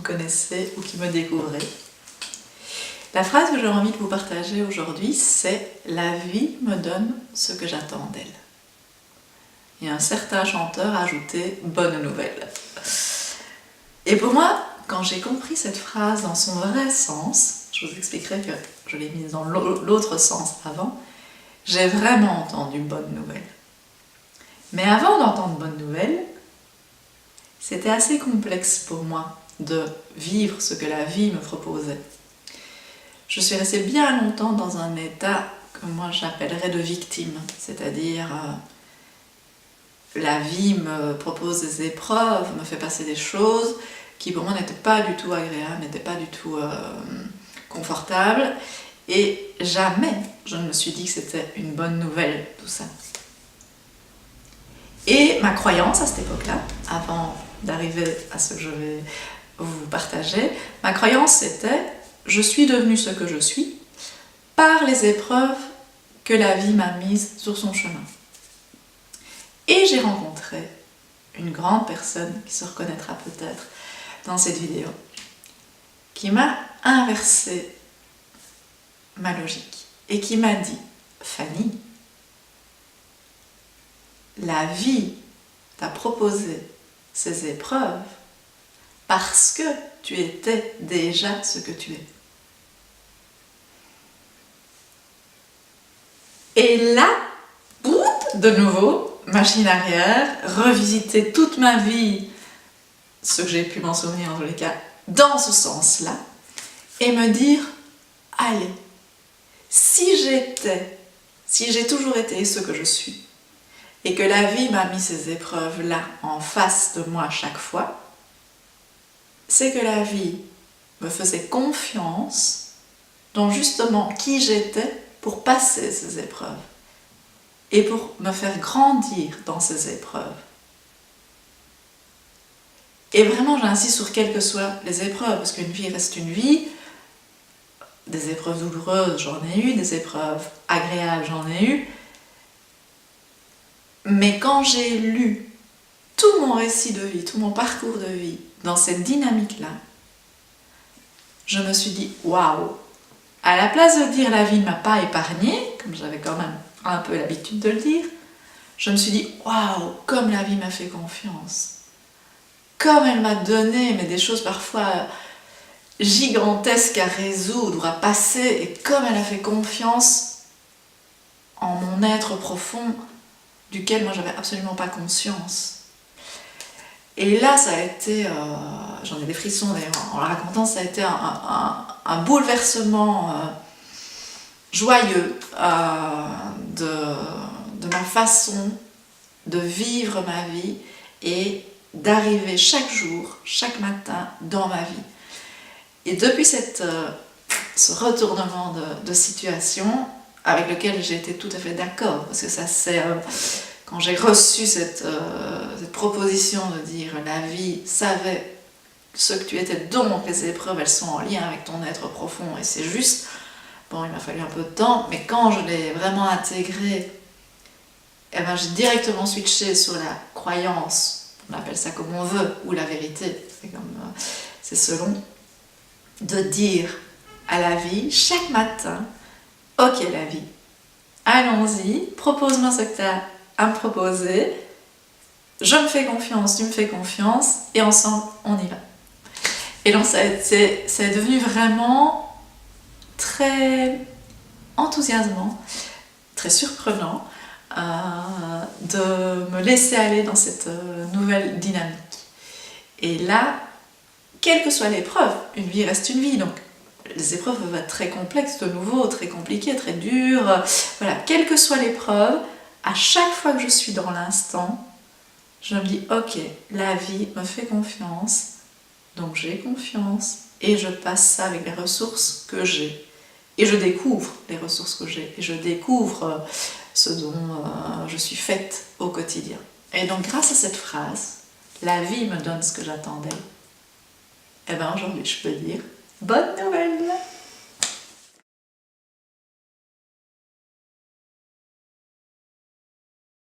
connaissez ou qui me découvrez. La phrase que j'ai envie de vous partager aujourd'hui, c'est « La vie me donne ce que j'attends d'elle ». Et un certain chanteur a ajouté « Bonne nouvelle ». Et pour moi, quand j'ai compris cette phrase dans son vrai sens, je vous expliquerai que je l'ai mise dans l'autre sens avant, j'ai vraiment entendu « Bonne nouvelle ». Mais avant d'entendre « Bonne nouvelle », c'était assez complexe pour moi de vivre ce que la vie me proposait. Je suis restée bien longtemps dans un état que moi j'appellerais de victime, c'est-à-dire la vie me propose des épreuves, me fait passer des choses qui pour moi n'étaient pas du tout agréables, n'étaient pas du tout confortables, et jamais je ne me suis dit que c'était une bonne nouvelle tout ça. Et ma croyance à cette époque-là, avant d'arriver à ce que je vais vous partager, ma croyance c'était « je suis devenue ce que je suis par les épreuves que la vie m'a mises sur son chemin ». Et j'ai rencontré une grande personne qui se reconnaîtra peut-être dans cette vidéo, qui m'a inversé ma logique et qui m'a dit « Fanny, la vie t'a proposé ces épreuves parce que tu étais déjà ce que tu es. » Et là, de nouveau, machine arrière, revisiter toute ma vie, ce que j'ai pu m'en souvenir en tous les cas, dans ce sens-là, et me dire, allez, si j'ai toujours été ce que je suis, et que la vie m'a mis ces épreuves-là en face de moi chaque fois, c'est que la vie me faisait confiance dans justement qui j'étais pour passer ces épreuves et pour me faire grandir dans ces épreuves. Et vraiment, j'insiste sur quelles que soient les épreuves, parce qu'une vie reste une vie. Des épreuves douloureuses, j'en ai eu, des épreuves agréables, j'en ai eu. Mais quand j'ai lu tout mon récit de vie, tout mon parcours de vie, dans cette dynamique-là, je me suis dit, waouh! À la place de dire la vie ne m'a pas épargnée, comme j'avais quand même un peu l'habitude de le dire, je me suis dit, waouh! Comme la vie m'a fait confiance. Comme elle m'a donné mais des choses parfois gigantesques à résoudre, à passer, et comme elle a fait confiance en mon être profond, duquel moi j'avais absolument pas conscience. Et là ça a été, j'en ai des frissons d'ailleurs en le racontant, ça a été un bouleversement joyeux de ma façon de vivre ma vie et d'arriver chaque jour, chaque matin dans ma vie. Et depuis ce retournement de situation, avec lequel j'ai été tout à fait d'accord, parce que ça c'est quand j'ai reçu cette proposition de dire la vie savait ce que tu étais, donc les épreuves elles sont en lien avec ton être profond et c'est juste, bon il m'a fallu un peu de temps, mais quand je l'ai vraiment intégré, eh ben, j'ai directement switché sur la croyance, on appelle ça comme on veut, ou la vérité, c'est selon, de dire à la vie chaque matin, ok la vie, allons-y, propose-moi ce que tu as à me proposer, je me fais confiance, tu me fais confiance, et ensemble on y va. Et donc c'est devenu vraiment très enthousiasmant, très surprenant de me laisser aller dans cette nouvelle dynamique. Et là, quelle que soit l'épreuve, une vie reste une vie, donc les épreuves peuvent être très complexes, de nouveau, très compliquées, très dures, voilà, quelle que soit l'épreuve, à chaque fois que je suis dans l'instant, je me dis ok, la vie me fait confiance, donc j'ai confiance et je passe ça avec les ressources que j'ai. Et je découvre les ressources que j'ai et je découvre ce dont je suis faite au quotidien. Et donc grâce à cette phrase, la vie me donne ce que j'attendais, et bien aujourd'hui je peux dire bonne nouvelle!